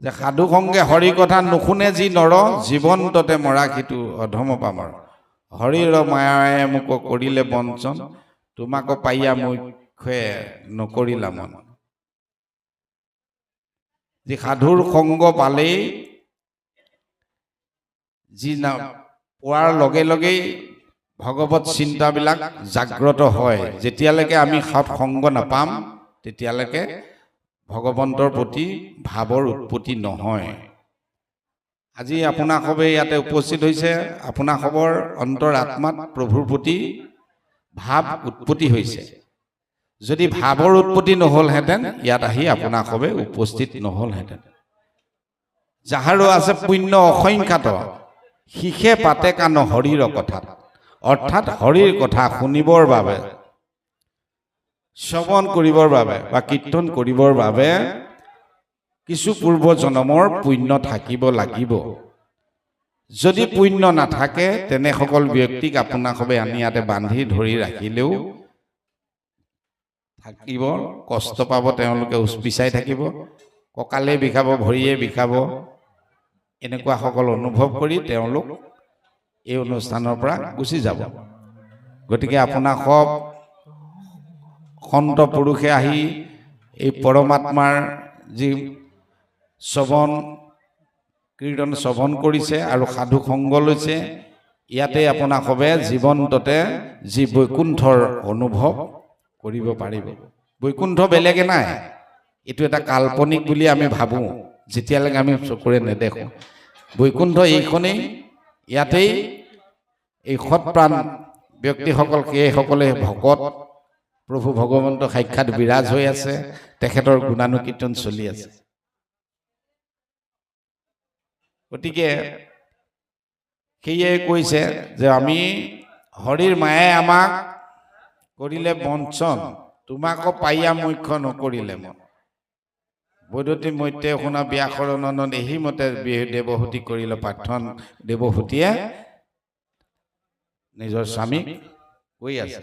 যে সাধু সংগে হৰি কথা নুশুনে যি নৰ জীৱন্ততে মৰা সিটো অধম পামৰ হৰিৰ মায়ায়ে মোক কৰিলে বঞ্চন তোমাক পাইয়া মুখে নকৰিলা মন যি সাধুৰ সংগ পালেই যি পোৱাৰ লগে লগেই ভগৱত চিন্তাবিলাক জাগ্ৰত হয় যেতিয়ালৈকে আমি সৎ সংগ নাপাম তেতিয়ালৈকে ভগৱন্তৰ প্ৰতি ভাৱৰ উৎপত্তি নহয় আজি আপোনাক সবে ইয়াতে উপস্থিত হৈছে আপোনাক সবৰ অন্তৰ আত্মাত প্ৰভুৰ প্ৰতি ভাৱ উৎপত্তি হৈছে যদি ভাৱৰ উৎপত্তি নহলহেঁতেন ইয়াত আহি আপোনাক সবে উপস্থিত নহলহেঁতেন যাহাৰো আছে পুণ্য অসংখ্যাত শিখে পাতে কাণ হৰিৰ কথাত অৰ্থাৎ হৰিৰ কথা শুনিবৰ বাবে শ্ৰৱণ কৰিবৰ বাবে বা কীৰ্তন কৰিবৰ বাবে কিছু পূৰ্ব জন্মৰ পুণ্য থাকিব লাগিব যদি পুণ্য নাথাকে তেনে সকল ব্যক্তিক আপোনাক সবে আনি ইয়াতে বান্ধি ধৰি ৰাখিলেও থাকিব কষ্ট পাব তেওঁলোকে উচপিচাই থাকিব কঁকালে বিষাব ভৰিয়ে বিষাব এনেকুৱা সকল অনুভৱ কৰি তেওঁলোক এই অনুষ্ঠানৰ পৰা গুচি যাব গতিকে আপোনাক সব সন্ত পুৰুষে আহি এই পৰমাত্মাৰ যি শ্ৰৱণ কীৰ্তন শ্ৰৱণ কৰিছে আৰু সাধু সংগ লৈছে ইয়াতে আপোনাক সবে জীৱন্ততে যি বৈকুণ্ঠৰ অনুভৱ কৰিব পাৰিব বৈকুণ্ঠ বেলেগে নাই এইটো এটা কাল্পনিক বুলি আমি ভাবোঁ যেতিয়ালৈকে আমি চকুৰে নেদেখোঁ বৈকুণ্ঠ এইখনেই ইয়াতেই এই সৎপ্ৰাণ ব্যক্তিসকল সেইসকলে ভকত প্ৰভু ভগৱন্ত সাক্ষাৎ বিৰাজ হৈ আছে তেখেতৰ গুণানুকীৰ্তন চলি আছে গতিকে সেয়ে কৈছে যে আমি হৰিৰ মায়ে আমাক কৰিলে বঞ্চন তোমাক পাইয়া মুখ্য নকৰিলে মন বৈদতী মৈত্ৰে শুনা ব্যাকৰণত এহিমতে দেৱহূতি কৰিলে প্ৰাৰ্থন দেৱহূতিয়ে নিজৰ স্বামীক কৈ আছে